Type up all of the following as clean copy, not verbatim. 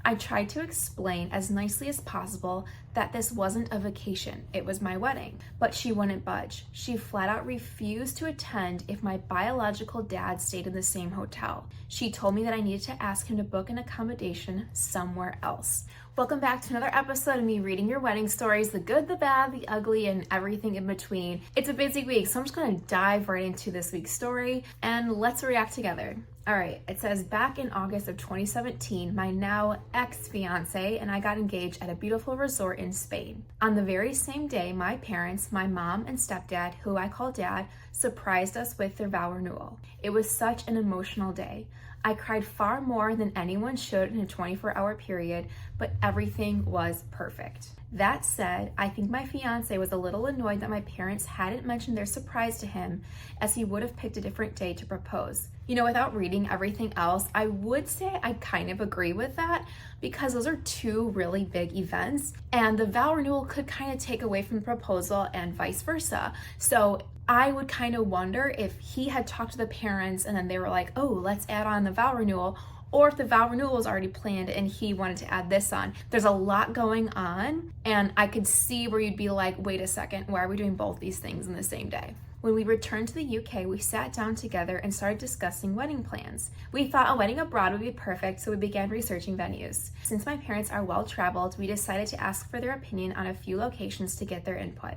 I tried to explain as nicely as possible that this wasn't a vacation, it was my wedding, but she wouldn't budge. She flat out refused to attend if my biological dad stayed in the same hotel. She told me that I needed to ask him to book an accommodation somewhere else. Welcome back to another episode of me reading your wedding stories, the good, the bad, the ugly, and everything in between. It's a busy week, so I'm just gonna dive right into this week's story and let's react together. All right, it says, back in August of 2017, my now ex-fiance and I got engaged at a beautiful resort in Spain. On the very same day, my parents, my mom and stepdad, who I call dad, surprised us with their vow renewal. It was such an emotional day. I cried far more than anyone should in a 24-hour period, but everything was perfect. That said, I think my fiance was a little annoyed that my parents hadn't mentioned their surprise to him, as he would have picked a different day to propose. You know, without reading everything else, I would say I kind of agree with that, because those are two really big events, and the vow renewal could kind of take away from the proposal and vice versa. So I would kind of wonder if he had talked to the parents and then they were like, oh, let's add on the vow renewal, or if the vow renewal was already planned and he wanted to add this on. There's a lot going on, and I could see where you'd be like, wait a second, why are we doing both these things in the same day? When we returned to the UK, we sat down together and started discussing wedding plans. We thought a wedding abroad would be perfect, so we began researching venues. Since my parents are well-traveled, we decided to ask for their opinion on a few locations to get their input.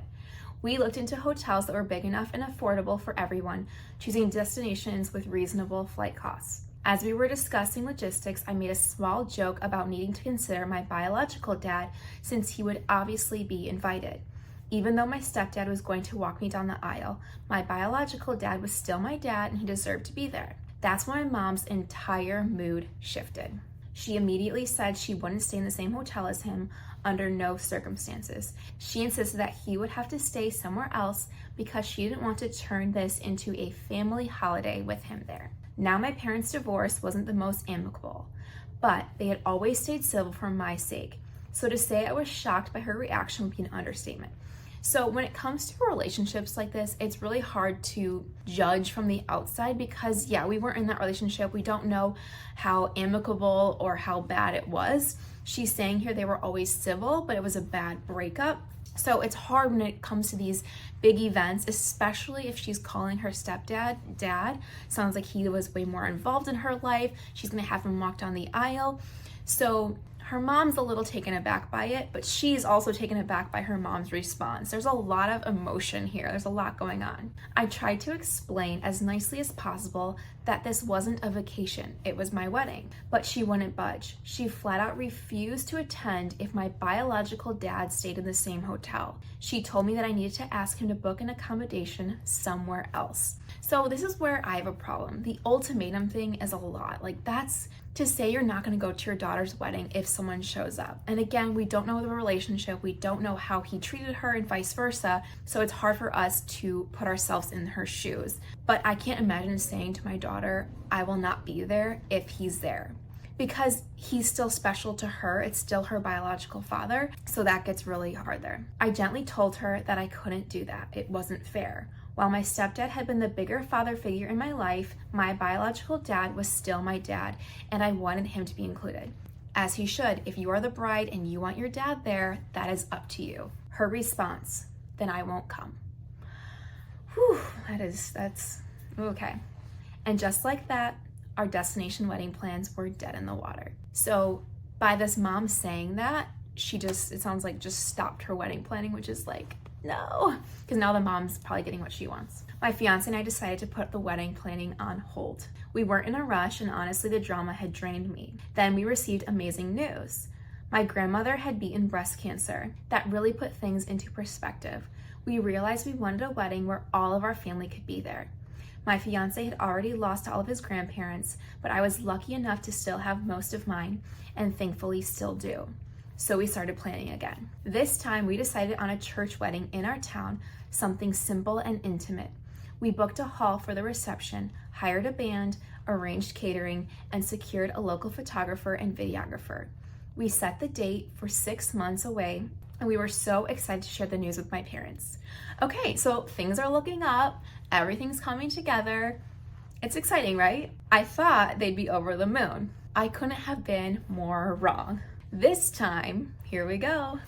We looked into hotels that were big enough and affordable for everyone, choosing destinations with reasonable flight costs. As we were discussing logistics, I made a small joke about needing to consider my biological dad, since he would obviously be invited. Even though my stepdad was going to walk me down the aisle, my biological dad was still my dad and he deserved to be there. That's when my mom's entire mood shifted. She immediately said she wouldn't stay in the same hotel as him under no circumstances. She insisted that he would have to stay somewhere else because she didn't want to turn this into a family holiday with him there. Now, my parents' divorce wasn't the most amicable, but they had always stayed civil for my sake. So to say I was shocked by her reaction would be an understatement. So when it comes to relationships like this, it's really hard to judge from the outside because, yeah, we weren't in that relationship. We don't know how amicable or how bad it was. She's saying here they were always civil, but it was a bad breakup. So it's hard when it comes to these big events, especially if she's calling her stepdad dad. Sounds like he was way more involved in her life. She's gonna have him walk down the aisle. So her mom's a little taken aback by it, but she's also taken aback by her mom's response. There's a lot of emotion here. There's a lot going on. I tried to explain as nicely as possible that this wasn't a vacation, it was my wedding, but she wouldn't budge. She flat out refused to attend if my biological dad stayed in the same hotel. She told me that I needed to ask him to book an accommodation somewhere else. So this is where I have a problem. The ultimatum thing is a lot. Like, that's to say you're not going to go to your daughter's wedding if someone shows up. And again, we don't know the relationship. We don't know how he treated her and vice versa. So it's hard for us to put ourselves in her shoes. But I can't imagine saying to my daughter, I will not be there if he's there, because he's still special to her. It's still her biological father. So that gets really hard there. I gently told her that I couldn't do that. It wasn't fair. While my stepdad had been the bigger father figure in my life, my biological dad was still my dad, and I wanted him to be included. As he should. If you are the bride and you want your dad there, that is up to you. Her response, then I won't come. Whew, that's okay. And just like that, our destination wedding plans were dead in the water. So by this mom saying that, it sounds like just stopped her wedding planning, which is like, no, because now the mom's probably getting what she wants. My fiance and I decided to put the wedding planning on hold. We weren't in a rush, and honestly, the drama had drained me. Then we received amazing news. My grandmother had beaten breast cancer. That really put things into perspective. We realized we wanted a wedding where all of our family could be there. My fiance had already lost all of his grandparents, but I was lucky enough to still have most of mine, and thankfully still do. So we started planning again. This time we decided on a church wedding in our town, something simple and intimate. We booked a hall for the reception, hired a band, arranged catering, and secured a local photographer and videographer. We set the date for 6 months away, and we were so excited to share the news with my parents. Okay, so things are looking up, everything's coming together. It's exciting, right? I thought they'd be over the moon. I couldn't have been more wrong. This time, here we go.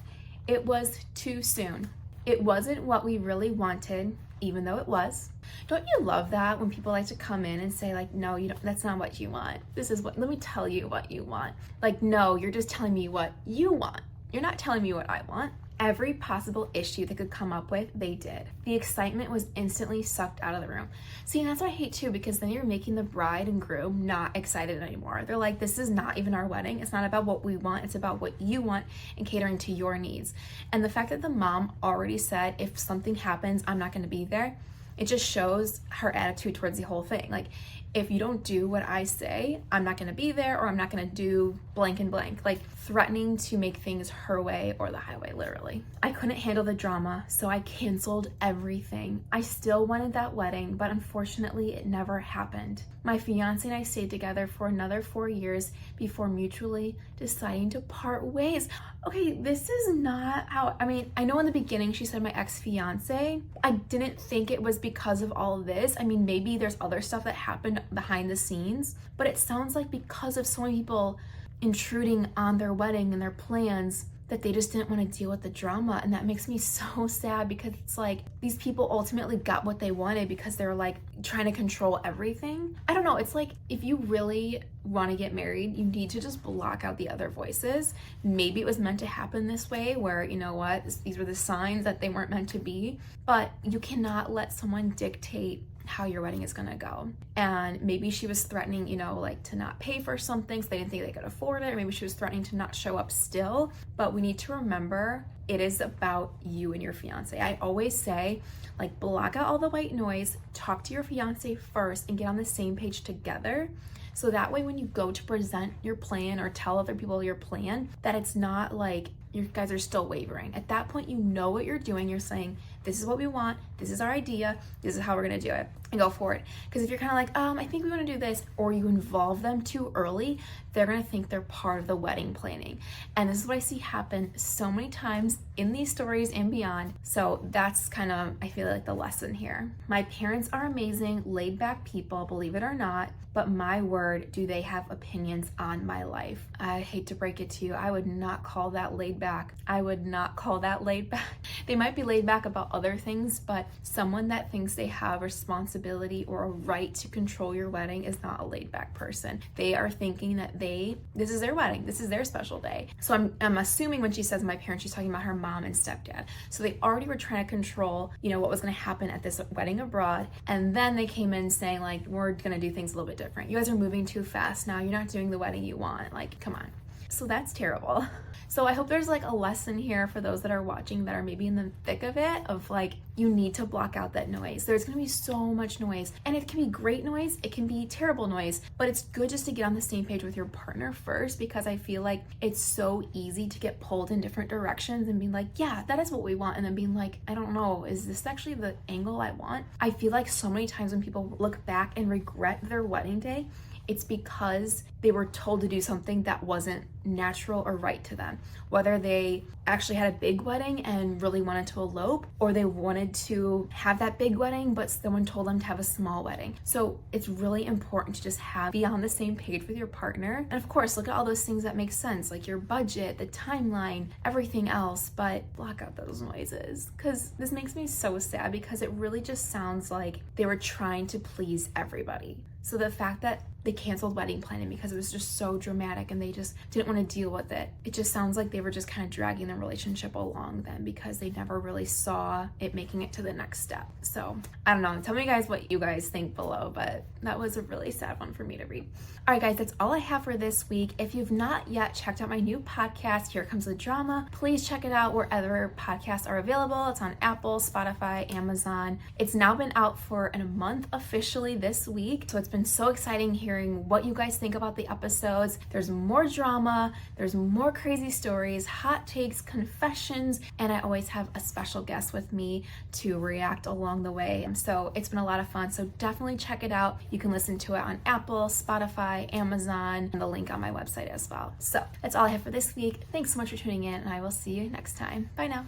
It was too soon. It wasn't what we really wanted, even though it was. Don't you love that when people like to come in and say like, no, you don't, that's not what you want. This is what, let me tell you what you want. Like, no, you're just telling me what you want. You're not telling me what I want. Every possible issue they could come up with, they did. The excitement was instantly sucked out of the room. See, and that's what I hate too, because then you're making the bride and groom not excited anymore. They're like, this is not even our wedding. It's not about what we want. It's about what you want and catering to your needs. And the fact that the mom already said, if something happens, I'm not going to be there, it just shows her attitude towards the whole thing. Like, if you don't do what I say, I'm not going to be there, or I'm not going to do blank and blank, like threatening to make things her way or the highway, literally. I couldn't handle the drama, so I canceled everything. I still wanted that wedding, but unfortunately it never happened. My fiance and I stayed together for another 4 years before mutually deciding to part ways. Okay, this is not how, I mean, I know in the beginning she said my ex-fiance. I didn't think it was because of all of this. I mean, maybe there's other stuff that happened behind the scenes, but it sounds like because of so many people intruding on their wedding and their plans, that they just didn't want to deal with the drama. And that makes me so sad, because it's like these people ultimately got what they wanted because they're like trying to control everything. I don't know, it's like if you really want to get married, you need to just block out the other voices. Maybe it was meant to happen this way, where, you know what, these were the signs that they weren't meant to be, but you cannot let someone dictate how your wedding is gonna go. And maybe she was threatening, you know, like to not pay for something so they didn't think they could afford it, or maybe she was threatening to not show up still. But we need to remember, it is about you and your fiance. I always say, like, block out all the white noise, talk to your fiance first, and get on the same page together. So that way when you go to present your plan or tell other people your plan, that it's not like you guys are still wavering. At that point, you know what you're doing. You're saying, this is what we want, this is our idea, this is how we're gonna do it, and go for it. Because if you're kind of like, I think we want to do this, or you involve them too early, they're gonna think they're part of the wedding planning. And this is what I see happen so many times in these stories and beyond. So that's kind of, I feel like, the lesson here. My parents are amazing, laid back people, believe it or not, but my word, do they have opinions on my life. I hate to break it to you, I would not call that laid back. I would not call that laid back. They might be laid back about other things, but someone that thinks they have responsibility or a right to control your wedding is not a laid back person. They are thinking that this is their wedding, this is their special day. So I'm assuming when she says my parents, she's talking about her mom and stepdad. So they already were trying to control, you know, what was going to happen at this wedding abroad. And then they came in saying like, we're going to do things a little bit different. You guys are moving too fast now. You're not doing the wedding you want. Like, come on. So that's terrible. So I hope there's like a lesson here for those that are watching that are maybe in the thick of it, of like, you need to block out that noise. There's gonna be so much noise, and it can be great noise, it can be terrible noise, but it's good just to get on the same page with your partner first, because I feel like it's so easy to get pulled in different directions and being like, yeah, that is what we want, and then being like, I don't know, is this actually the angle I want? I feel like so many times when people look back and regret their wedding day, it's because they were told to do something that wasn't natural or right to them. Whether they actually had a big wedding and really wanted to elope, or they wanted to have that big wedding, but someone told them to have a small wedding. So it's really important to just be on the same page with your partner. And of course, look at all those things that make sense, like your budget, the timeline, everything else, but block out those noises. Because this makes me so sad, because it really just sounds like they were trying to please everybody. So the fact that they canceled wedding planning because it was just so dramatic and they just didn't want to deal with it, it just sounds like they were just kind of dragging the relationship along then, because they never really saw it making it to the next step. So I don't know, tell me guys what you guys think below, but that was a really sad one for me to read. All right guys, that's all I have for this week. If you've not yet checked out my new podcast, Here Comes the Drama, please check it out wherever podcasts are available. It's on Apple, Spotify, Amazon. It's now been out for a month officially this week, so it's been so exciting hearing what you guys think about the episodes. There's more drama, there's more crazy stories, hot takes, confessions, and I always have a special guest with me to react along the way. So it's been a lot of fun, so definitely check it out. You can listen to it on Apple, Spotify, Amazon, and the link on my website as well. So that's all I have for this week. Thanks so much for tuning in, and I will see you next time. Bye now.